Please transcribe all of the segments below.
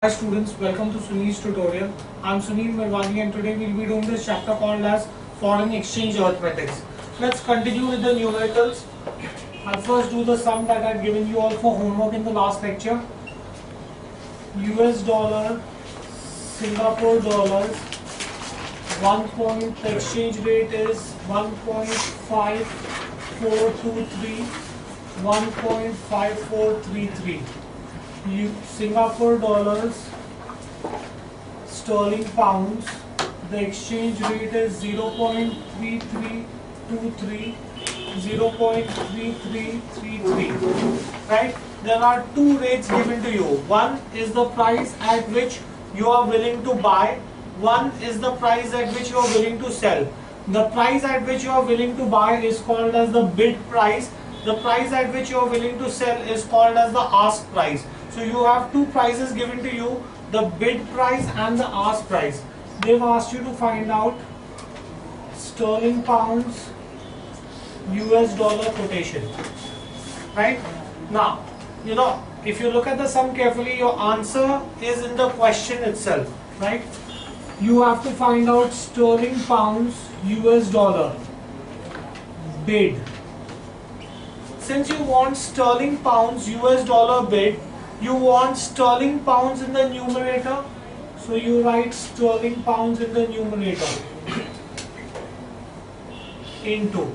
Hi students, welcome to Sunil's tutorial. I'm Sunil Mirwani and today we'll be doing this chapter called as Foreign Exchange Arithmetics. Let's continue with the numericals. I'll first do the sum that I've given you all for homework in the last lecture. US dollar, Singapore dollars, 1 point, the exchange rate is 1.5423, 1.5433. Singapore dollars, sterling pounds, the exchange rate is 0.3323, 0.3333, right? There are two rates given to you. One is the price at which you are willing to buy, one is the price at which you are willing to sell. The price at which you are willing to buy is called as the bid price. The price at which you are willing to sell is called as the ask price. So you have two prices given to you, the bid price and the ask price. They've asked you to find out sterling pounds, US dollar quotation. Right? Now, if you look at the sum carefully, your answer is in the question itself. Right? You have to find out sterling pounds, US dollar, bid. Since you want sterling pounds, US dollar bid, you want sterling pounds in the numerator, so you write sterling pounds in the numerator into.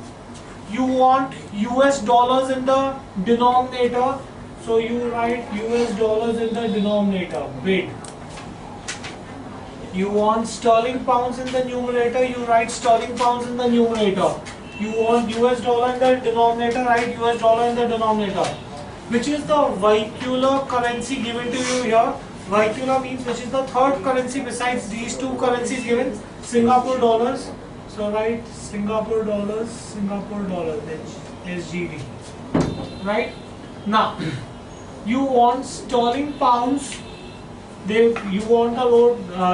You want US dollars in the denominator, so you write US dollars in the denominator, bid. You want sterling pounds in the numerator, you write sterling pounds in the numerator. You want US dollar in the denominator, write US dollar in the denominator. Which is the vehicular currency given to you here? Vehicular means which is the third currency besides these two currencies given? Singapore dollars. So write Singapore dollars, SGD. Right? Now, you want sterling pounds. You want a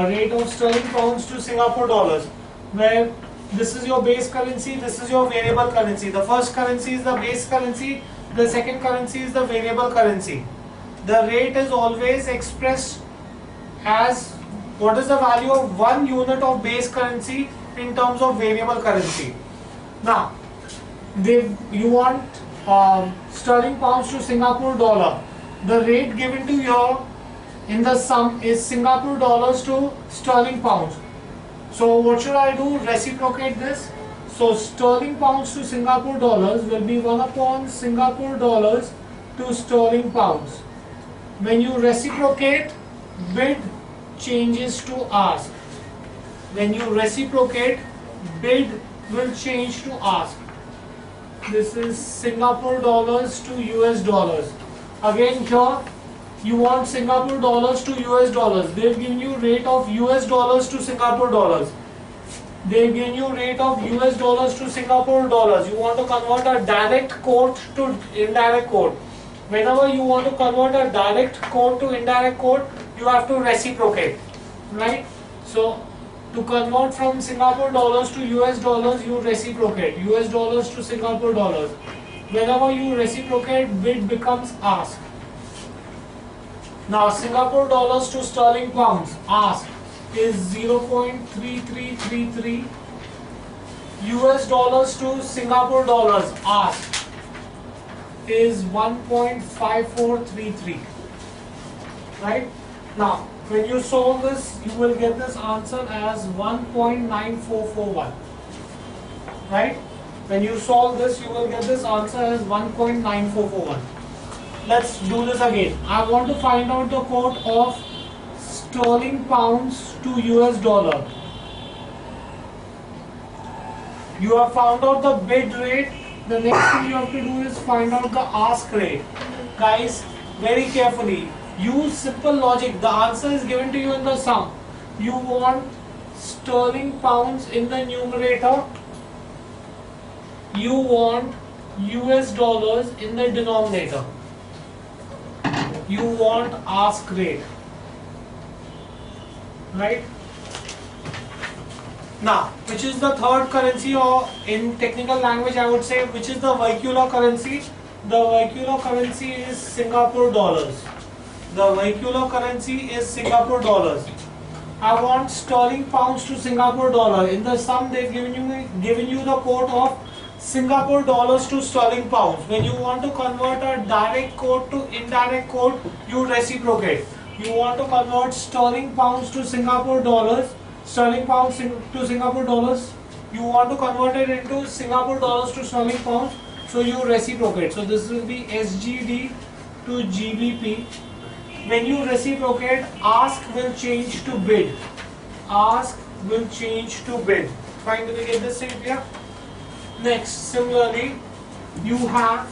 rate of sterling pounds to Singapore dollars, where this is your base currency, this is your variable currency. The first currency is the base currency. The second currency is the variable currency. The rate is always expressed as what is the value of 1 unit of base currency in terms of variable currency. Now, you want sterling pounds to Singapore dollar. The rate given to you in the sum is Singapore dollars to sterling pounds. So what should I do? Reciprocate this. So sterling pounds to Singapore dollars will be 1 upon Singapore dollars to sterling pounds. When you reciprocate, bid changes to ask. When you reciprocate, bid will change to ask. This is Singapore dollars to US dollars. Again here, you want Singapore dollars to US dollars. They've given you rate of US dollars to Singapore dollars. They give you rate of US dollars to Singapore dollars. You want to convert a direct quote to indirect quote. Whenever you want to convert a direct quote to indirect quote, you have to reciprocate. Right? So, to convert from Singapore dollars to US dollars, you reciprocate. US dollars to Singapore dollars. Whenever you reciprocate, bid becomes ask. Now, Singapore dollars to sterling pounds, ask is 0.3333. US dollars to Singapore dollars, ask is 1.5433. Right? Now, when you solve this, you will get this answer as 1.9441. Right? When you solve this, you will get this answer as 1.9441. Let's do this again. I want to find out the quote of sterling pounds to US dollar. You have found out the bid rate. The next thing you have to do is find out the ask rate. Guys, very carefully, use simple logic. The answer is given to you in the sum. You want sterling pounds in the numerator. You want US dollars in the denominator. You want ask rate. Right? Now, which is the third currency, or in technical language I would say, which is the vehicular currency? The vehicular currency is Singapore dollars. The vehicular currency is Singapore dollars. I want sterling pounds to Singapore dollar. In the sum, they've given you the quote of Singapore dollars to sterling pounds. When you want to convert a direct quote to indirect quote, you reciprocate. You want to convert sterling pounds to Singapore dollars, sterling pounds to Singapore dollars. You want to convert it into Singapore dollars to sterling pounds, so you reciprocate. So this will be SGD to GBP. When you reciprocate, ask will change to bid. Ask will change to bid. Fine, do we get this thing clear? Next, similarly, you have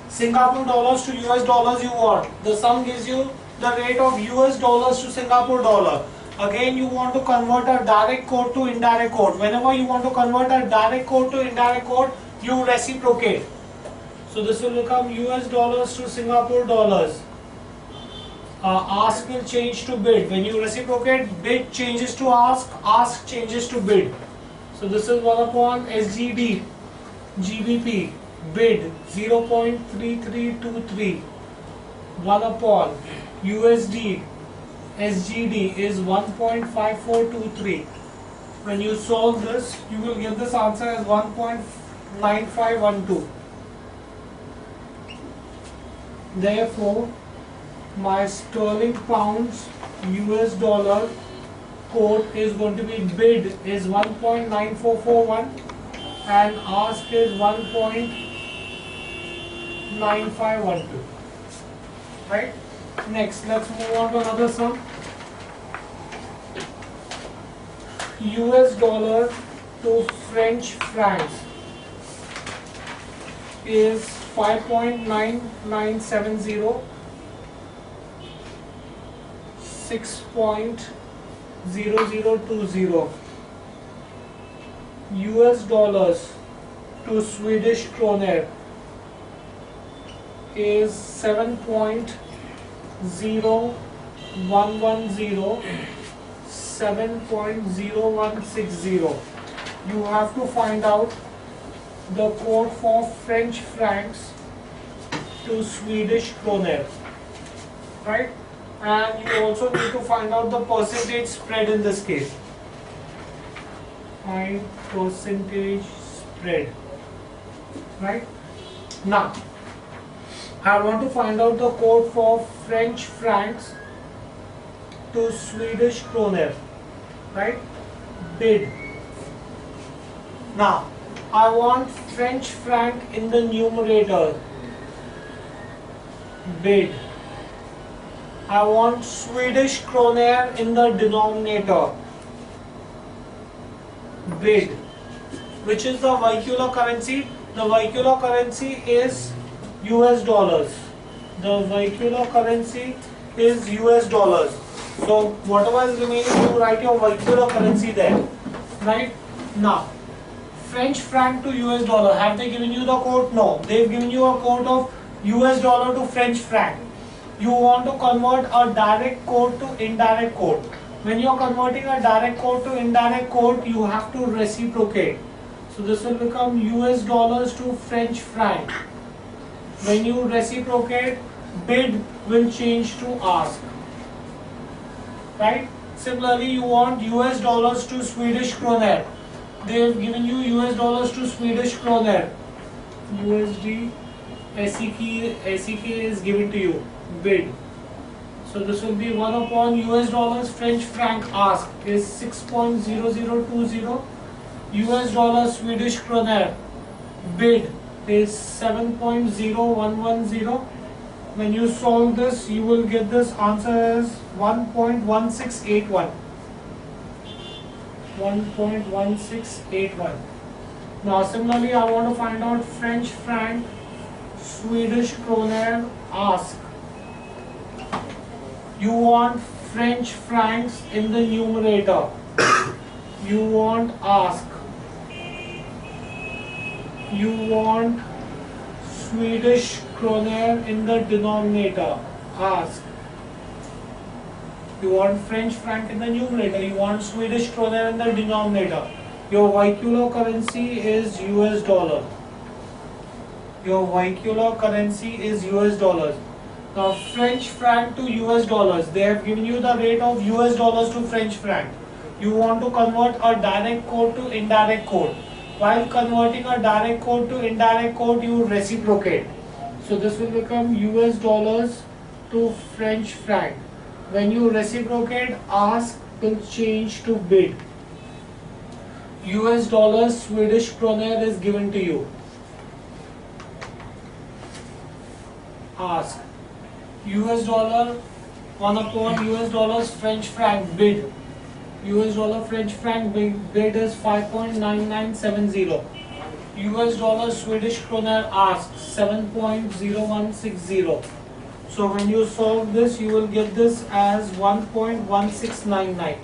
Singapore dollars to US dollars you want. The sum gives you the rate of US dollars to Singapore dollar. Again, you want to convert a direct quote to indirect quote. Whenever you want to convert a direct quote to indirect quote, you reciprocate. So this will become US dollars to Singapore dollars. Ask will change to bid. When you reciprocate, bid changes to ask changes to bid. So this is 1 upon SGD, GBP, bid 0.3323, 1 upon USD, SGD is 1.5423. When you solve this, you will get this answer as 1.9512. Therefore, my sterling pounds US dollar quote is going to be bid is 1.9441 and ask is 1.9512. Right? Next, let's move on to another sum. US dollar to French francs is 5.9970, 6.0020. US dollars to Swedish kroner is 7.0110, 7.0160. You have to find out the quote for French francs to Swedish kroner, right? And you also need to find out the percentage spread in this case. Find percentage spread, right? Now, I want to find out the quote for French francs to Swedish kroner, right? Bid. Now, I want French franc in the numerator, bid. I want Swedish kroner in the denominator, bid. Which is the vehicular currency? The vehicular currency is US dollars. The vehicular currency is US dollars. So whatever is remaining, you write your vehicular currency there. Right? Now, French franc to US dollar. Have they given you the quote? No. They've given you a quote of US dollar to French franc. You want to convert a direct quote to indirect quote. When you are converting a direct quote to indirect quote, you have to reciprocate. So this will become US dollars to French franc. When you reciprocate, bid will change to ask. Right? Similarly, you want US dollars to Swedish kroner. They have given you US dollars to Swedish kroner. USD, SEK is given to you. Bid. So this will be 1 upon US dollars French franc ask is 6.0020. US dollars Swedish kroner bid is 7.0110. When you solve this, you will get this answer as 1.1681. 1.1681. Now similarly, I want to find out French franc Swedish kroner ask. You want French francs in the numerator. You want ask. You want Swedish kroner in the denominator. Ask. You want French franc in the numerator. You want Swedish kroner in the denominator. Your vehicular currency is US dollar. Your vehicular currency is US dollars. French franc to US dollars. They have given you the rate of US dollars to French franc. You want to convert a direct quote to indirect quote. While converting a direct quote to indirect quote, you reciprocate. So this will become US dollars to French franc. When you reciprocate, ask will change to bid. US dollars Swedish kroner is given to you. Ask. US dollar 1 upon US dollars French franc bid. US dollar French franc bid is 5.9970. US dollar Swedish kroner ask 7.0160. So when you solve this, you will get this as 1.1699.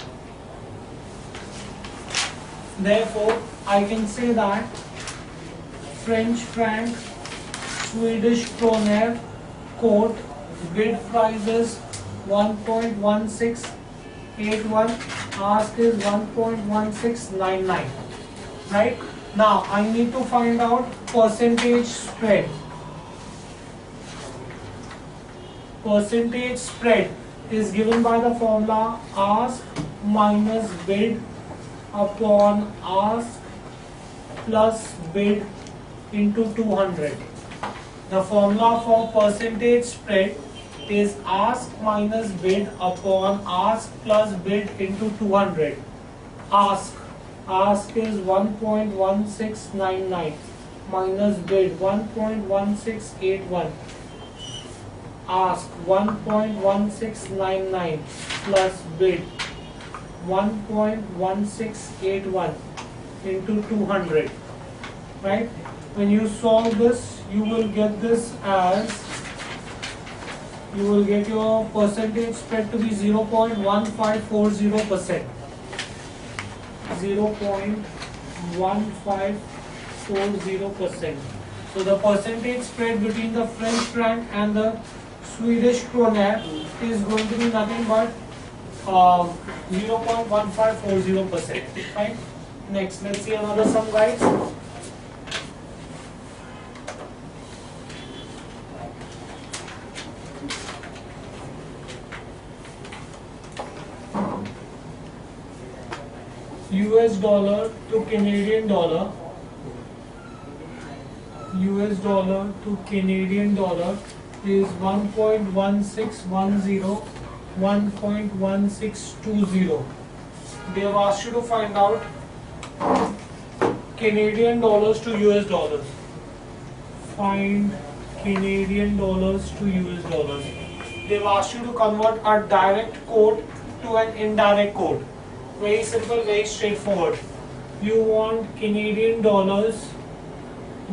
Therefore, I can say that French franc Swedish kroner quote bid price is 1.1681, ask is 1.1699. Right? Now I need to find out percentage spread. Percentage spread is given by the formula ask minus bid upon ask plus bid into 200. The formula for percentage spread is ask minus bid upon ask plus bid into 200. Ask is 1.1699 minus bid 1.1681. Ask 1.1699 plus bid 1.1681 into 200. Right? When you solve this, you will get this as, you will get your percentage spread to be 0.1540%. 0.1540%. So the percentage spread between the French franc and the Swedish kroner is going to be nothing but 0.1540%. Right? Next, let's see another sum, guys. US dollar to Canadian dollar. US dollar to Canadian dollar is 1.1610, 1.1620. They have asked you to find out Canadian dollars to US dollars. Find Canadian dollars to US dollars. They have asked you to convert a direct quote to an indirect quote. Very simple, very straightforward. You want Canadian dollars,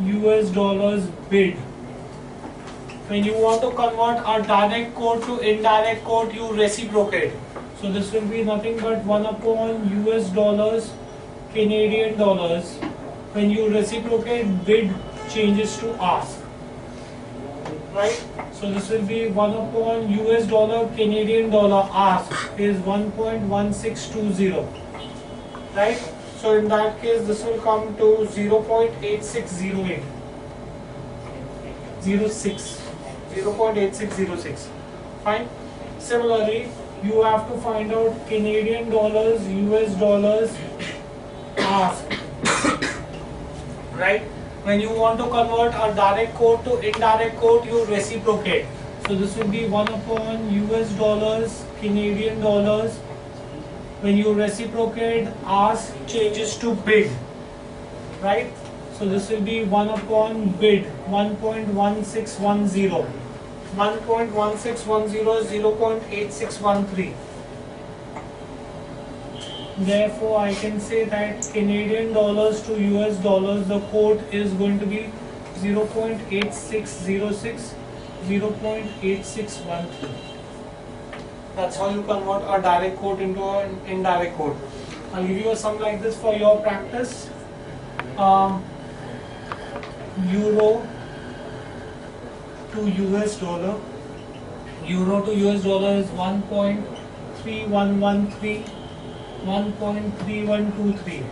US dollars bid. When you want to convert a direct quote to indirect quote, you reciprocate. So this will be nothing but 1 upon US dollars, Canadian dollars. When you reciprocate, bid changes to ask. Right? So this will be 1 upon US dollar, Canadian dollar ask is 1.1620. Right? So in that case, this will come to 0.8608. 0.8606. Fine. Similarly, you have to find out Canadian dollars, US dollars ask. Right? When you want to convert a direct quote to indirect quote, you reciprocate. So this will be 1 upon US dollars, Canadian dollars. When you reciprocate, ask changes to bid. Right? So this will be 1 upon bid, 1.1610. 1.1610 is 0.8613. Therefore, I can say that Canadian dollars to US dollars, the quote is going to be 0.8606, 0.8613. That's how you convert a direct quote into an indirect quote. I'll give you a sum like this for your practice. Euro to US dollar. Euro to US dollar is 1.3113. 1.3123.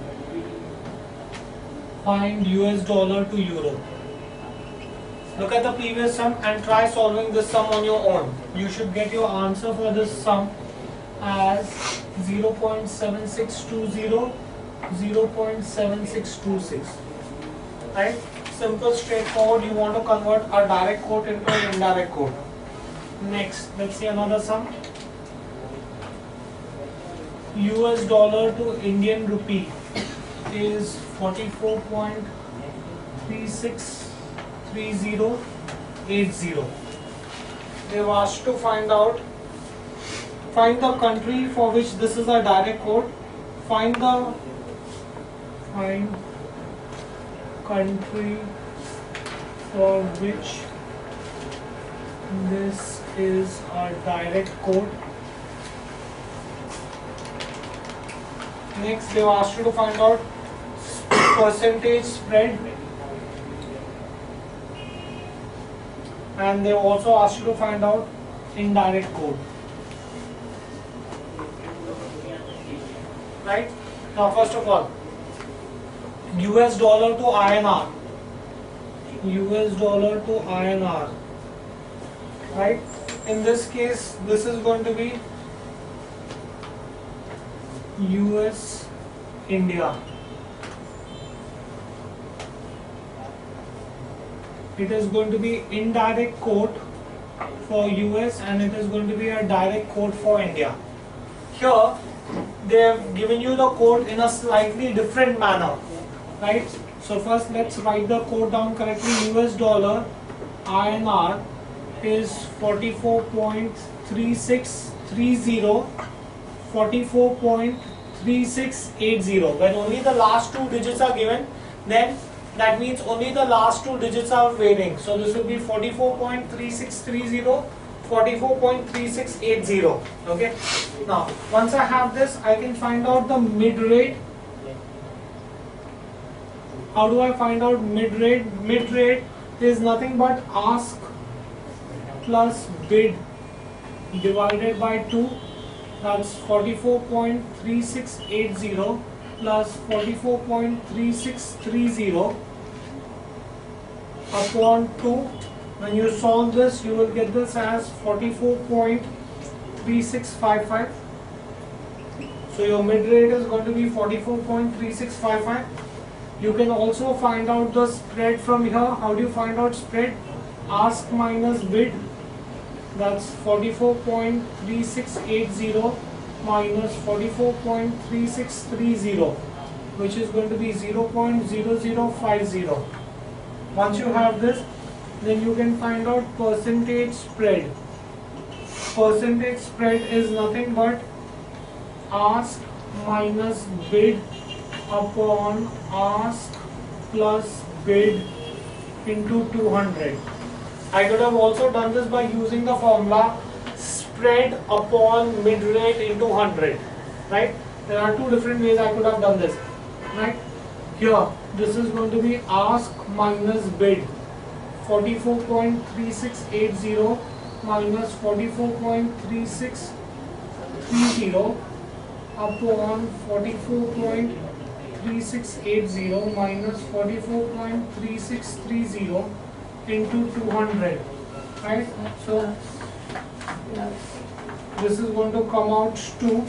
Find US dollar to euro. Look at the previous sum and try solving this sum on your own. You should get your answer for this sum as 0.7620, 0.7626. Right? Simple, straightforward. You want to convert a direct quote into an indirect quote. Next, let's see another sum. US dollar to Indian rupee is 44.363080. They've asked to find the country for which this is a direct quote. Find country for which this is a direct quote. Next, they asked you to find out percentage spread, and they also asked you to find out indirect quote. Right? Now, first of all, US dollar to INR. US dollar to INR. Right? In this case, this is going to be US India. It is going to be indirect quote for US and it is going to be a direct quote for India. Here they have given you the quote in a slightly different manner, right? So first let's write the quote down correctly. US dollar INR is 44.3630, 44.3680. When only the last two digits are given, then that means only the last two digits are varying. So this will be 44.3630, 44.3680. Okay. Now, once I have this, I can find out the mid rate. How do I find out mid rate? Mid rate is nothing but ask plus bid divided by 2. That's 44.3680 plus 44.3630 upon 2. When you solve this, you will get this as 44.3655. So your mid rate is going to be 44.3655. You can also find out the spread from here. How do you find out spread? Ask minus bid. That's 44.3680 minus 44.3630, which is going to be 0.0050. Once you have this, then you can find out percentage spread. Percentage spread is nothing but ask minus bid upon ask plus bid into 200. I could have also done this by using the formula spread upon mid rate into 100. Right? There are two different ways I could have done this. Right? Here, this is going to be ask minus bid. 44.3680 minus 44.3630 upon 44.3680 minus 44.3630 into 200. Right? So this is going to come out to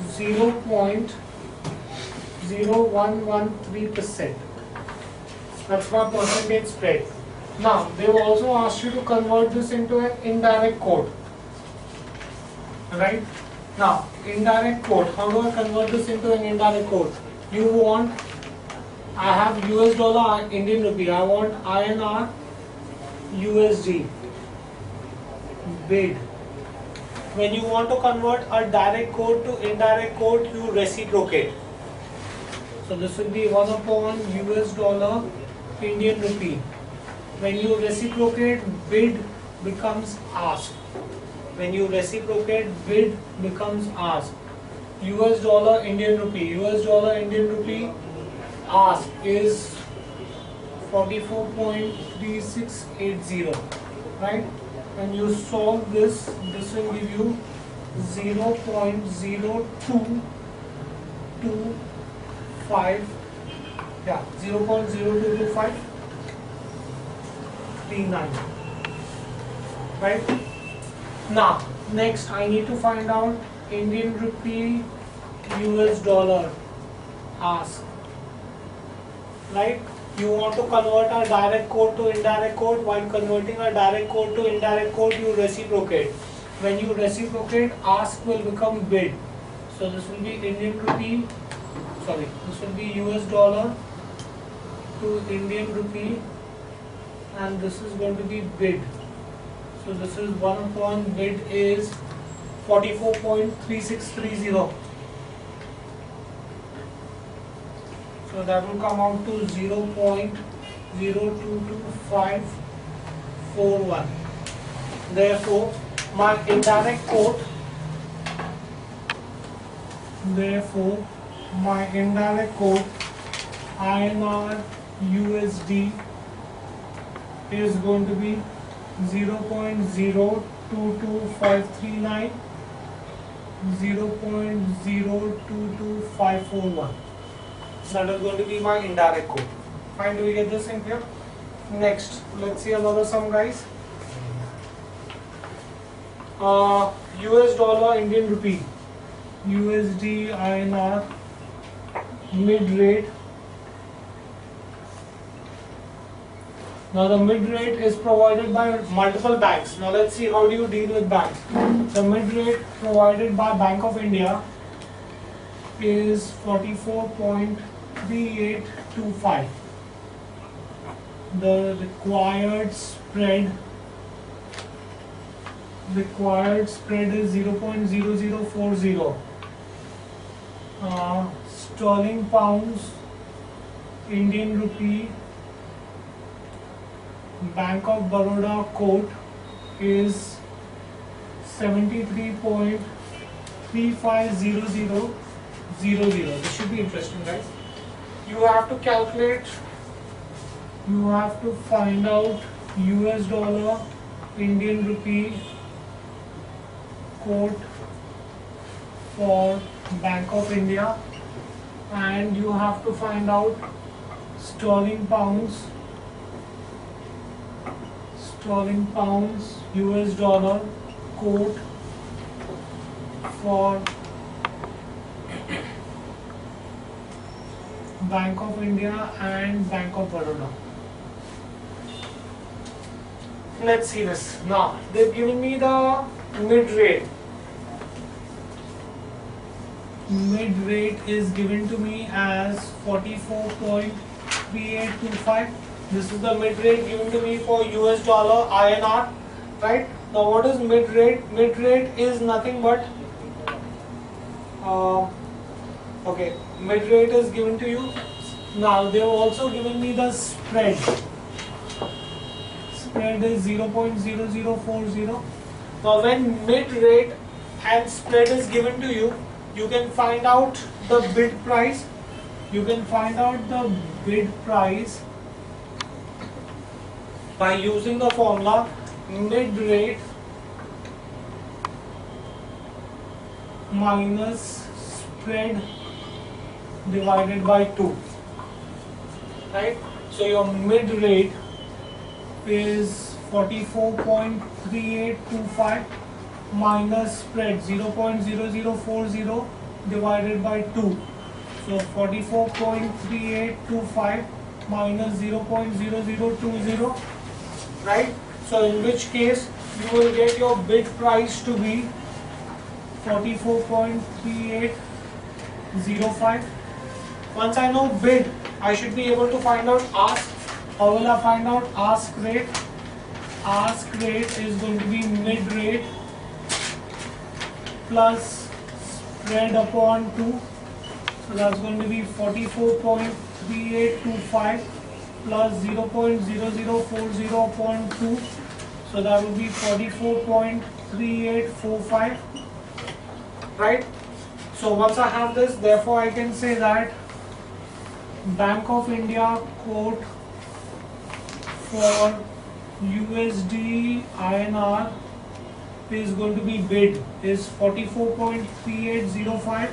0.0113%. That's my percentage spread. Now, they will also ask you to convert this into an indirect quote. Right? Now, indirect quote. How do I convert this into an indirect quote? You want, I have US dollar, Indian rupee. I want INR, USD. Bid. When you want to convert a direct quote to indirect quote, you reciprocate. So this will be 1 upon US dollar, Indian rupee. When you reciprocate, bid becomes ask. When you reciprocate, bid becomes ask. US dollar, Indian rupee. US dollar, Indian rupee, ask is 44.3680. Right? When you solve this, this will give you 0.0225. Yeah, 0.0225. 4539. Right? Now, next I need to find out Indian rupee, US dollar, ask. Right? You want to convert a direct quote to indirect quote. While converting a direct quote to indirect quote, you reciprocate. When you reciprocate, ask will become bid. So this will be Indian rupee, this will be US dollar to Indian rupee, and this is going to be bid. So this is 1 upon bid is 44.3630. So that will come out to 0.022541. Therefore, my indirect quote INR USD is going to be 0.022539, 0.022541. That is going to be my indirect quote. Fine, do we get this in here? Next, let's see another sum, guys. US dollar, Indian rupee, USD, INR, mid rate. Now the mid rate is provided by multiple banks. Now let's see how do you deal with banks. The mid rate provided by Bank of India is 44.3825. The required spread is 0.0040. Sterling pounds, Indian rupee, Bank of Baroda quote is 73.350000. This should be interesting, guys. You have to calculate, you have to find out US dollar, Indian rupee quote for Bank of India, and you have to find out sterling pounds, US dollar quote for Bank of India and Bank of Baroda. Let's see this. Now they've given me the mid rate. Mid rate is given to me as 44.3825. This is the mid rate given to me for US dollar INR, right? Now what is mid rate? Mid rate is nothing but mid rate is given to you. Now they have also given me the spread. Spread is 0.0040. Now when mid rate and spread is given to you, you can find out the bid price. You can find out the bid price by using the formula mid rate minus spread divided by 2. Right? So your mid rate is 44.3825 minus spread 0.0040 divided by 2. So 44.3825 minus 0.0020, right? So in which case you will get your bid price to be 44.3805. Once I know bid, I should be able to find out ask. How will I find out ask rate? Ask rate is going to be mid rate plus spread upon 2. So that's going to be 44.3825 plus 0.0040 upon 2. So that will be 44.3845. Right? So once I have this, therefore I can say that Bank of India quote for USD INR is going to be bid is 44.3805,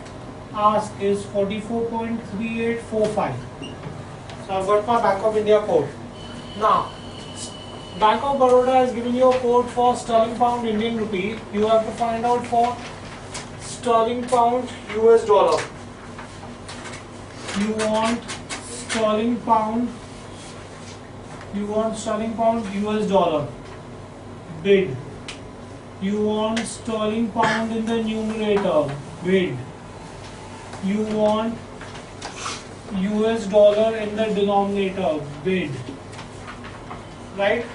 ask is 44.3845. So I've got my Bank of India quote. Now Bank of Baroda has given you a quote for sterling pound Indian rupee. You have to find out for sterling pound US dollar. You want sterling pound US dollar. Bid. You want sterling pound in the numerator. Bid. You want US dollar in the denominator. Bid. Right?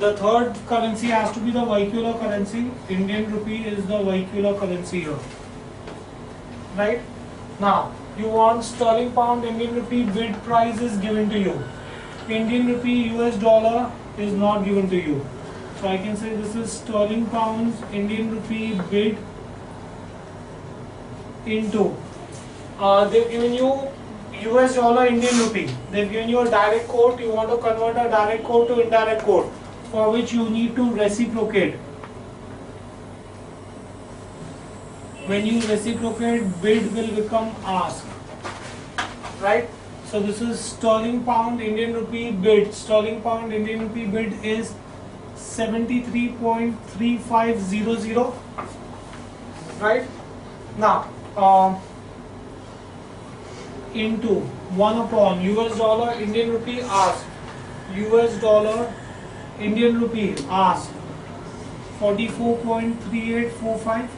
The third currency has to be the vehicular currency. Indian rupee is the vehicular currency here. Right? Now, you want sterling pound Indian rupee, bid price is given to you. Indian rupee US dollar is not given to you. So I can say this is sterling pounds Indian rupee bid into. They've given you US dollar Indian rupee. They've given you a direct quote. You want to convert a direct quote to indirect quote, for which you need to reciprocate. When you reciprocate, bid will become ask. Right? So this is sterling pound Indian rupee bid. Sterling pound Indian rupee bid is 73.3500. Right? Now, into 1 upon US dollar Indian rupee ask. US dollar Indian rupee ask 44.3845.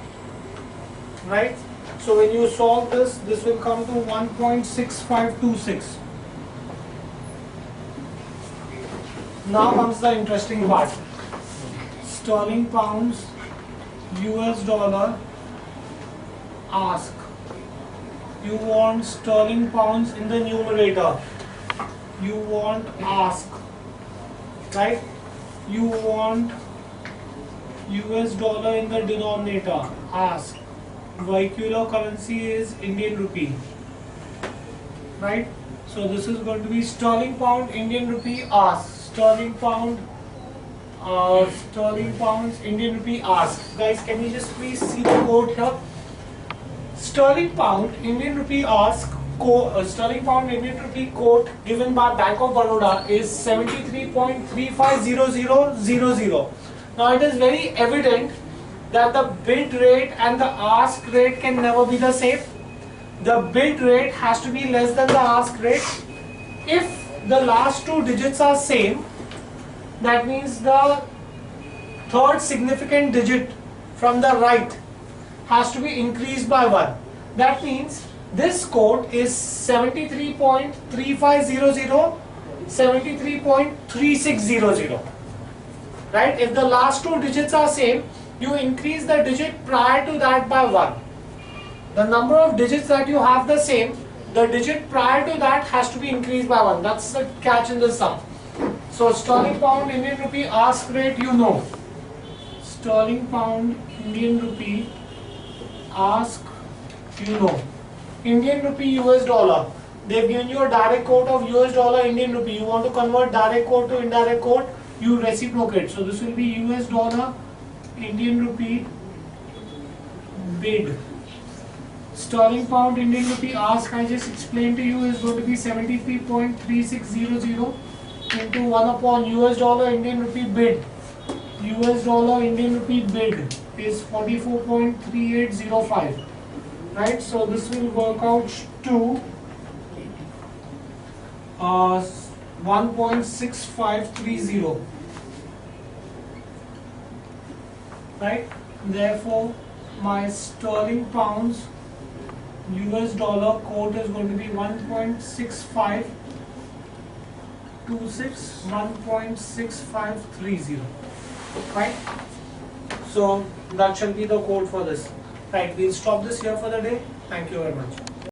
Right? So when you solve this, this will come to 1.6526. Now comes the interesting part. Sterling pounds US dollar ask. You want sterling pounds in the numerator. You want ask. Right? You want US dollar in the denominator. Ask. Vehicular currency is Indian rupee. Right? So this is going to be sterling pound Indian rupee ask. Sterling pounds Indian rupee ask. Guys, can you just please see the quote here? Sterling pound Indian rupee ask. Sterling pound Indian rupee quote given by Bank of Baroda is 73.350000. Now it is very evident that the bid rate and the ask rate can never be the same. The bid rate has to be less than the ask rate. If the last two digits are same, that means the third significant digit from the right has to be increased by 1. That means this quote is 73.3500, 73.3600. Right? If the last two digits are same, you increase the digit prior to that by 1. The number of digits that you have the same, the digit prior to that has to be increased by 1. That's the catch in the sum. So sterling pound Indian rupee ask rate, you know. Sterling pound Indian rupee ask, you know. Indian rupee US dollar. They've given you a direct quote of US dollar Indian rupee. You want to convert direct quote to indirect quote, you reciprocate. So this will be US dollar Indian rupee bid. Sterling pound Indian rupee ask, I just explained to you, is going to be 73.3600 into 1 upon US dollar Indian rupee bid. US dollar Indian rupee bid is 44.3805. Right? So this will work out to 1.6530. Right? Therefore, my sterling pounds US dollar quote is going to be 1.6526, 1.6530. Right? So that shall be the code for this. Right, we'll stop this here for the day. Thank you very much.